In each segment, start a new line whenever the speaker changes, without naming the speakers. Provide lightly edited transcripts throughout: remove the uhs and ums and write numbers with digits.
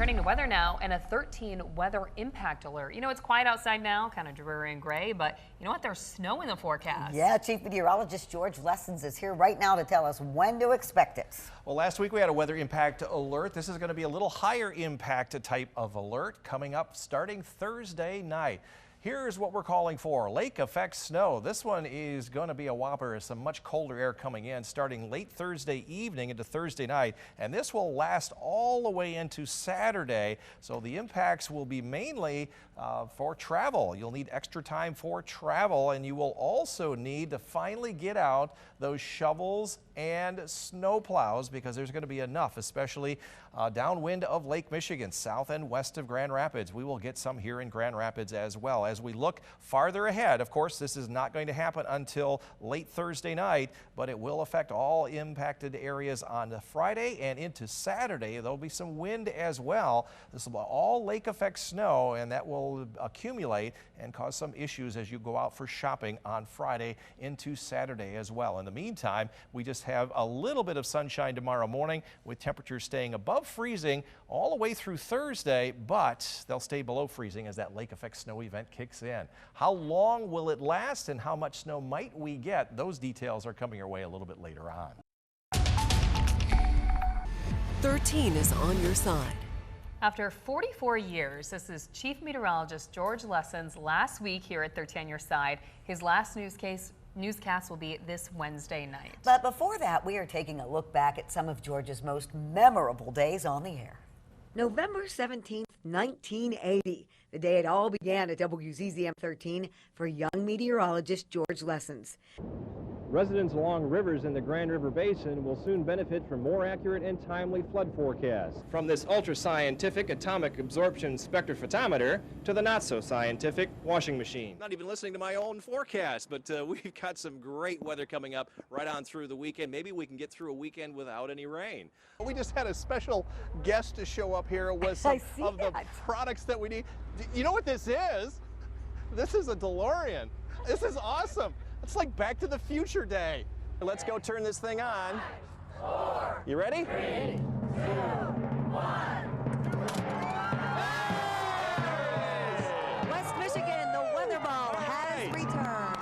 Turning to weather now, and a 13 weather impact alert. You know, it's quiet outside now, kind of dreary and gray, but you know what? There's snow in the forecast.
Yeah, Chief Meteorologist George Lessons is here right now to tell us when to expect it.
Well, last week we had a weather impact alert. This is going to be a little higher impact type of alert coming up starting Thursday night. Here's what we're calling for. Lake effect snow. This one is going to be a whopper. Some much colder air coming in starting late Thursday evening into Thursday night. And this will last all the way into Saturday. So the impacts will be mainly for travel. You'll need extra time for travel, and you will also need to finally get out those shovels and snow plows because there's going to be enough, especially downwind of Lake Michigan, south and west of Grand Rapids. We will get some here in Grand Rapids as well. As we look farther ahead, of course, this is not going to happen until late Thursday night, but it will affect all impacted areas on the Friday and into Saturday. There'll be some wind as well. This will be all lake effect snow, and that will accumulate and cause some issues as you go out for shopping on Friday into Saturday as well. In the meantime, we just have a little bit of sunshine tomorrow morning with temperatures staying above freezing all the way through Thursday, but they'll stay below freezing as that lake effect snow event kicks in. How long will it last and how much snow might we get? Those details are coming your way a little bit later on.
13 is on your side.
After 44 years, this is Chief Meteorologist George Lessons last week here at 13 on your side. His last newscast will be this Wednesday night.
But before that, we are taking a look back at some of George's most memorable days on the air.
November 17th, 1980, the day it all began at WZZM 13 for young meteorologist George Lessons.
Residents along rivers in the Grand River Basin will soon benefit from more accurate and timely flood forecasts. From this ultra-scientific atomic absorption spectrophotometer to the not-so-scientific washing machine.
Not even listening to my own forecast, but we've got some great weather coming up right on through the weekend. Maybe we can get through a weekend without any rain. We just had a special guest to show up here with some of the products that we need. You know what this is? This is a DeLorean. This is awesome. It's like Back to the Future Day. Let's go turn this thing on. 5, 4, you ready? 3, 2, 1.
West Michigan, the weather ball has returned.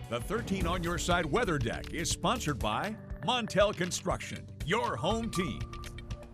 The 13 on your side weather deck is sponsored by Montel Construction, your home team.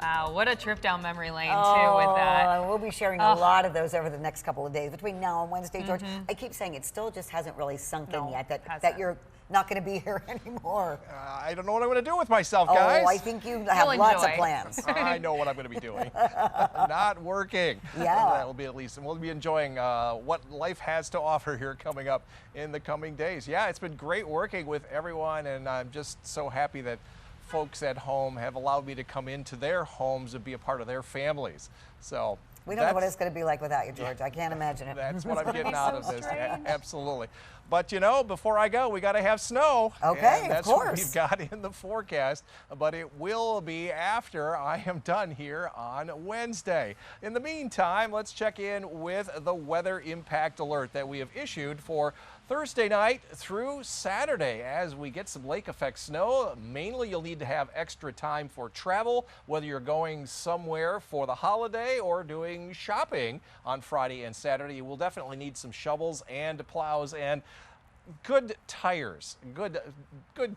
Wow, what a trip down memory lane, too, with that.
We'll be sharing a lot of those over the next couple of days between now and Wednesday, George. I keep saying it still just hasn't really sunk in yet that you're not going to be here anymore.
I don't know what I'm going to do with myself, guys.
Oh, I think you have lots of plans.
I know what I'm going to be doing. Not working.
Yeah.
That will be at least, and we'll be enjoying what life has to offer here coming up in the coming days. Yeah, it's been great working with everyone, and I'm just so happy that folks at home have allowed me to come into their homes and be a part of their families. So
we don't know what it's going to be like without you, George. I can't imagine it.
That's what I'm getting out of this. Absolutely. But you know, before I go, we got to have snow.
Okay,
and that's
of course.
what we've got in the forecast, but it will be after I am done here on Wednesday. In the meantime, let's check in with the weather impact alert that we have issued for Thursday night through Saturday. As we get some lake effect snow, mainly you'll need to have extra time for travel, whether you're going somewhere for the holiday or doing shopping on Friday and Saturday. You will definitely need some shovels and plows and good tires, good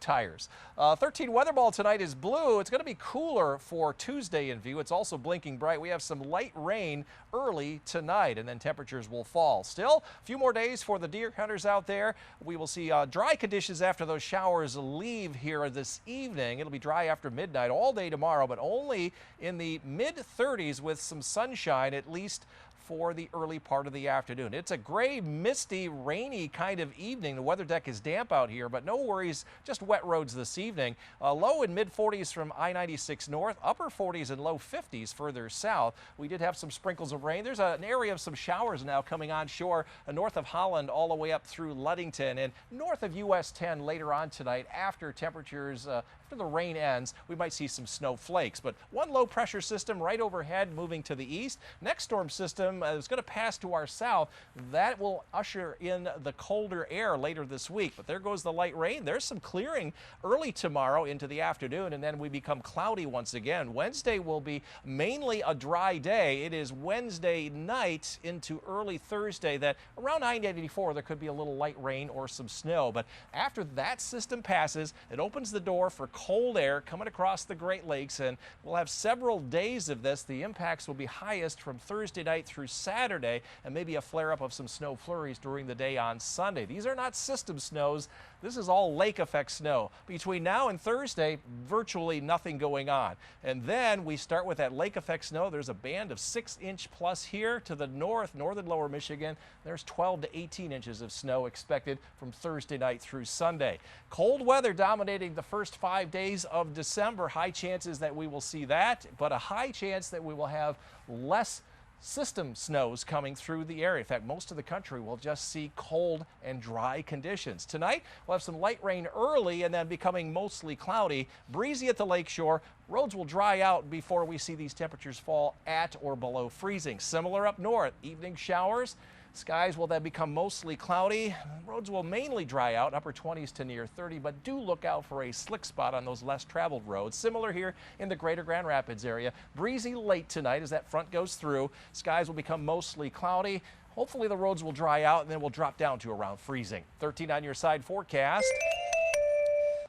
tires. 13 weather ball tonight is blue. It's going to be cooler for Tuesday in view. It's also blinking bright. We have some light rain early tonight, and then temperatures will fall. Still, a few more days for the deer hunters out there. We will see dry conditions after those showers leave here this evening. It'll be dry after midnight all day tomorrow, but only in the mid-30s with some sunshine, at least for the early part of the afternoon. It's a gray, misty, rainy kind of evening. The weather deck is damp out here, but no worries, just wet roads this evening. Low and mid-40s from I-96 north, upper 40s and low 50s further south. We did have some sprinkles of rain. There's an area of some showers now coming onshore north of Holland all the way up through Ludington and north of US 10 later on tonight after temperatures after the rain ends. We might see some snow flakes, but one low pressure system right overhead moving to the east. Next storm system system is going to pass to our south. That will usher in the colder air later this week. But there goes the light rain. There's some clearing early tomorrow into the afternoon, and then we become cloudy once again. Wednesday will be mainly a dry day. It is Wednesday night into early Thursday that around I-94 there could be a little light rain or some snow. But after that system passes, it opens the door for cold air coming across the Great Lakes, and we'll have several days of this. The impacts will be highest from Thursday night through Saturday, and maybe a flare-up of some snow flurries during the day on Sunday. These are not system snows. This is all lake effect snow. Between now and Thursday, virtually nothing going on. And then we start with that lake effect snow. There's a band of 6-inch plus here to the north, northern lower Michigan. There's 12 to 18 inches of snow expected from Thursday night through Sunday. Cold weather dominating the first 5 days of December. High chances that we will see that, but a high chance that we will have less system snows coming through the area. In fact, most of the country will just see cold and dry conditions. Tonight, we'll have some light rain early and then becoming mostly cloudy. Breezy at the lakeshore. Roads will dry out before we see these temperatures fall at or below freezing. Similar up north, evening showers. Skies will then become mostly cloudy. Roads will mainly dry out, upper 20s to near 30, but do look out for a slick spot on those less traveled roads. Similar here in the greater Grand Rapids area. Breezy late tonight as that front goes through. Skies will become mostly cloudy. Hopefully the roads will dry out and then we'll drop down to around freezing. 13 on your side forecast.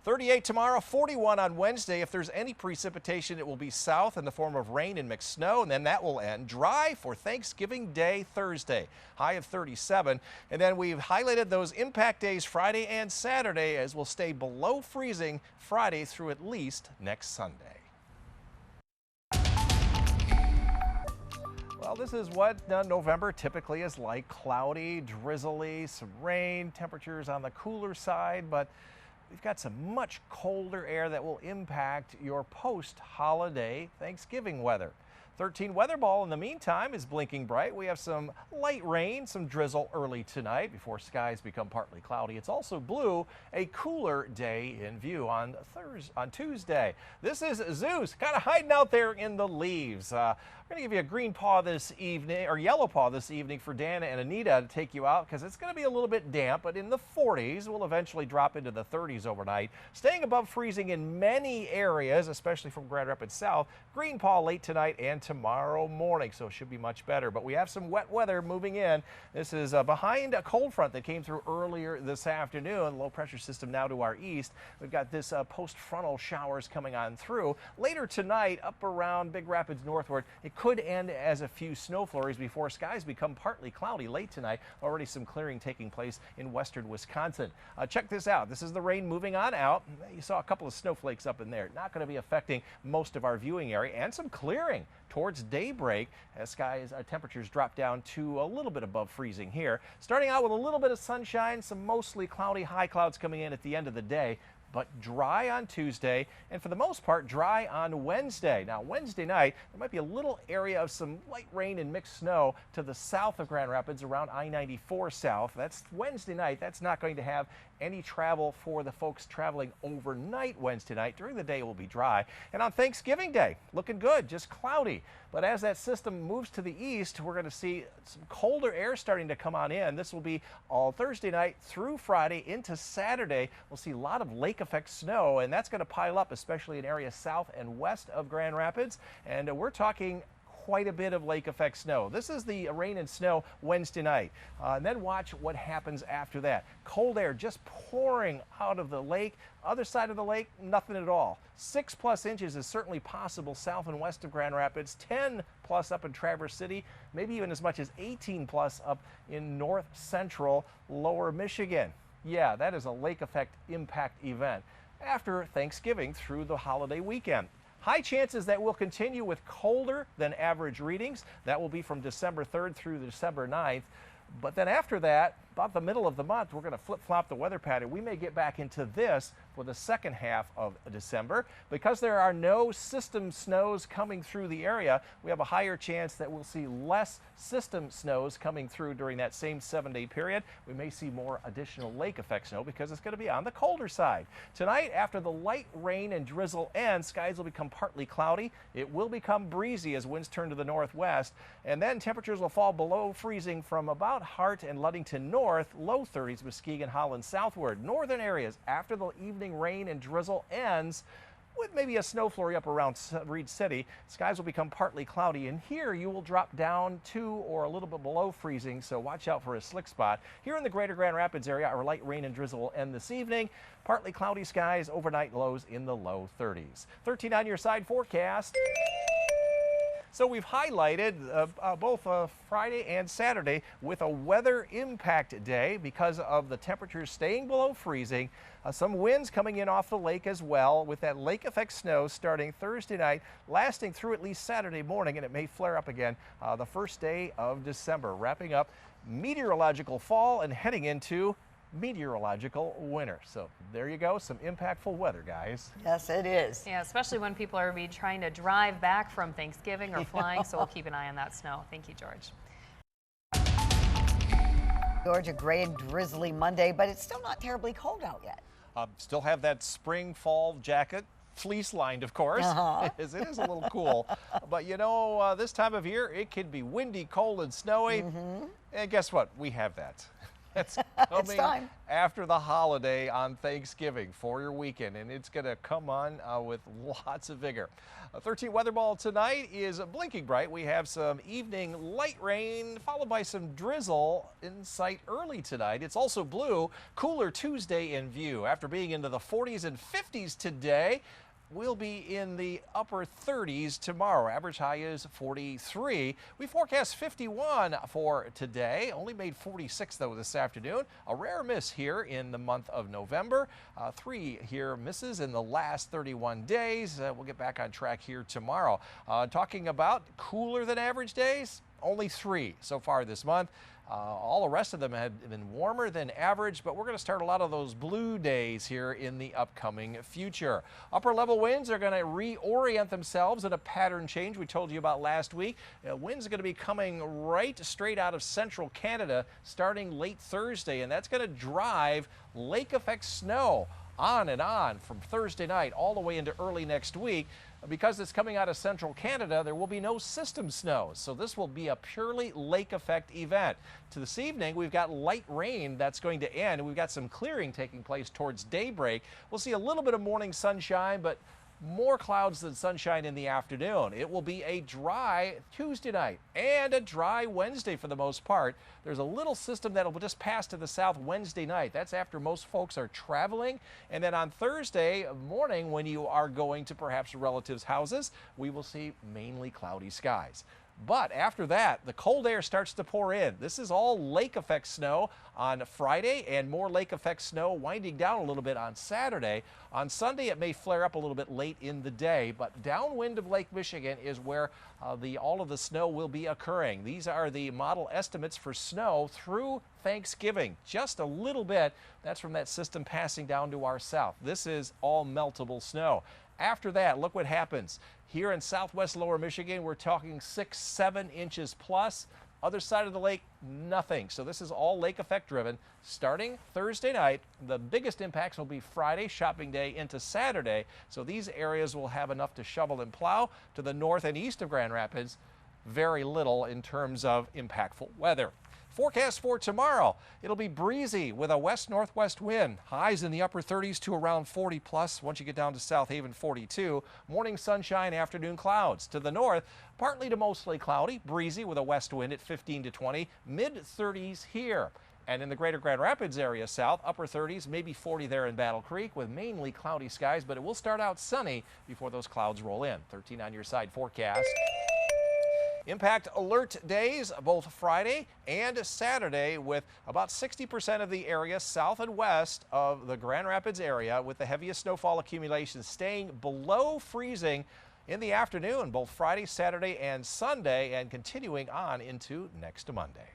38 tomorrow, 41 on Wednesday. If there's any precipitation, it will be south in the form of rain and mixed snow, and then that will end dry for Thanksgiving Day Thursday. High of 37. And then we've highlighted those impact days Friday and Saturday as we'll stay below freezing Friday through at least next Sunday. Well, this is what November typically is like. Cloudy, drizzly, some rain, temperatures on the cooler side, but we've got some much colder air that will impact your post-holiday Thanksgiving weather. 13 weather ball in the meantime is blinking bright. We have some light rain, some drizzle early tonight before skies become partly cloudy. It's also blue, a cooler day in view on Tuesday. This is Zeus kind of hiding out there in the leaves. We're going to give you a green paw this evening, or yellow paw this evening for Dana and Anita to take you out because it's going to be a little bit damp, but in the 40s. We'll eventually drop into the 30s overnight. Staying above freezing in many areas, especially from Grand Rapids south. Green paw late tonight and tomorrow morning, so it should be much better. But we have some wet weather moving in. This is behind a cold front that came through earlier this afternoon. Low pressure system now to our east. We've got this post-frontal showers coming on through. Later tonight, up around Big Rapids northward, it could end as a few snow flurries before skies become partly cloudy late tonight. Already some clearing taking place in western Wisconsin. Check this out. This is the rain moving on out. You saw a couple of snowflakes up in there. Not going to be affecting most of our viewing area, and some clearing towards daybreak as skies temperatures drop down to a little bit above freezing here. Starting out with a little bit of sunshine, some mostly cloudy high clouds coming in at the end of the day, but dry on Tuesday, and for the most part dry on Wednesday. Now Wednesday night, there might be a little area of some light rain and mixed snow to the south of Grand Rapids around I-94 south. That's Wednesday night. That's not going to have any travel for the folks traveling overnight Wednesday night. During the day it will be dry. And on Thanksgiving Day, looking good, just cloudy. But as that system moves to the east, we're going to see some colder air starting to come on in. This will be all Thursday night through Friday into Saturday. We'll see a lot of lake effect snow, and that's going to pile up, especially in areas south and west of Grand Rapids. And we're talking quite a bit of lake effect snow. This is the rain and snow Wednesday night. And then watch what happens after that. Cold air just pouring out of the lake. Other side of the lake, nothing at all. 6+ inches is certainly possible south and west of Grand Rapids. 10+ up in Traverse City. Maybe even as much as 18+ up in north central lower Michigan. Yeah, that is a lake effect impact event after Thanksgiving through the holiday weekend. High chances that will continue with colder than average readings. That will be from December 3rd through December 9th. But then after that, about the middle of the month, we're going to flip-flop the weather pattern. We may get back into this for the second half of December. Because there are no system snows coming through the area, we have a higher chance that we'll see less system snows coming through during that same 7-day period. We may see more additional lake effect snow because it's going to be on the colder side. Tonight, after the light rain and drizzle ends, skies will become partly cloudy. It will become breezy as winds turn to the northwest, and then temperatures will fall below freezing from about Hart and Ludington north, low 30s Muskegon, Holland southward. Northern areas after the evening rain and drizzle ends, with maybe a snow flurry up around Reed City, skies will become partly cloudy, and here you will drop down to or a little bit below freezing, so watch out for a slick spot. Here in the greater Grand Rapids area, our light rain and drizzle will end this evening. Partly cloudy skies, overnight lows in the low 30s. 13 on your side forecast. So we've highlighted both Friday and Saturday with a weather impact day because of the temperatures staying below freezing. Some winds coming in off the lake as well, with that lake effect snow starting Thursday night, lasting through at least Saturday morning, and it may flare up again the first day of December, wrapping up meteorological fall and heading into meteorological winter. So there you go, some impactful weather, guys.
Yes, it is.
Yeah, especially when people are trying to drive back from Thanksgiving or flying, so we'll keep an eye on that snow. Thank you, George.
George, a gray and drizzly Monday, but it's still not terribly cold out yet.
Still have that spring fall jacket, fleece lined, of course. It is a little cool. But you know, this time of year, it can be windy, cold, and snowy. And guess what? We have that. It's coming after the holiday on Thanksgiving for your weekend, and it's going to come on with lots of vigor. 13 weather ball tonight is blinking bright. We have some evening light rain followed by some drizzle in sight early tonight. It's also blue. Cooler Tuesday in view. After being into the 40s and 50s today, we'll be in the upper 30s tomorrow. Average high is 43. We forecast 51 for today. Only made 46 though this afternoon. A rare miss here in the month of November. 3 here misses in the last 31 days. We'll get back on track here tomorrow. Talking about cooler than average days, only 3 so far this month. All the rest of them have been warmer than average, but we're going to start a lot of those blue days here in the upcoming future. Upper level winds are going to reorient themselves in a pattern change we told you about last week. Winds are going to be coming right straight out of central Canada starting late Thursday, and that's going to drive lake effect snow on and on from Thursday night all the way into early next week. Because it's coming out of central Canada, there will be no system snows, so this will be a purely lake effect event. To this evening, we've got light rain that's going to end, and we've got some clearing taking place towards daybreak. We'll see a little bit of morning sunshine, but more clouds than sunshine in the afternoon. It will be a dry Tuesday night and a dry Wednesday for the most part. There's a little system that will just pass to the south Wednesday night. That's after most folks are traveling. And then on Thursday morning, when you are going to perhaps relatives' houses, we will see mainly cloudy skies. But after that, the cold air starts to pour in. This is all lake effect snow on Friday and more lake effect snow winding down a little bit on Saturday. On Sunday, it may flare up a little bit late in the day, but downwind of Lake Michigan is where all of the snow will be occurring. These are the model estimates for snow through Thanksgiving. Just a little bit. That's from that system passing down to our south. This is all meltable snow. After that, look what happens. Here in southwest lower Michigan, we're talking 6-7 inches plus. Other side of the lake, nothing. So this is all lake effect driven. Starting Thursday night, the biggest impacts will be Friday, shopping day, into Saturday. So these areas will have enough to shovel and plow. To the north and east of Grand Rapids, very little in terms of impactful weather. Forecast for tomorrow, it'll be breezy with a west-northwest wind. Highs in the upper 30s to around 40 plus. Once you get down to South Haven, 42. Morning sunshine, afternoon clouds. To the north, partly to mostly cloudy, breezy with a west wind at 15 to 20. Mid-30s here. And in the greater Grand Rapids area south, upper 30s, maybe 40 there in Battle Creek with mainly cloudy skies, but it will start out sunny before those clouds roll in. 13 on your side forecast. Impact alert days both Friday and Saturday with about 60% of the area south and west of the Grand Rapids area with the heaviest snowfall accumulation staying below freezing in the afternoon, both Friday, Saturday, and Sunday, and continuing on into next Monday.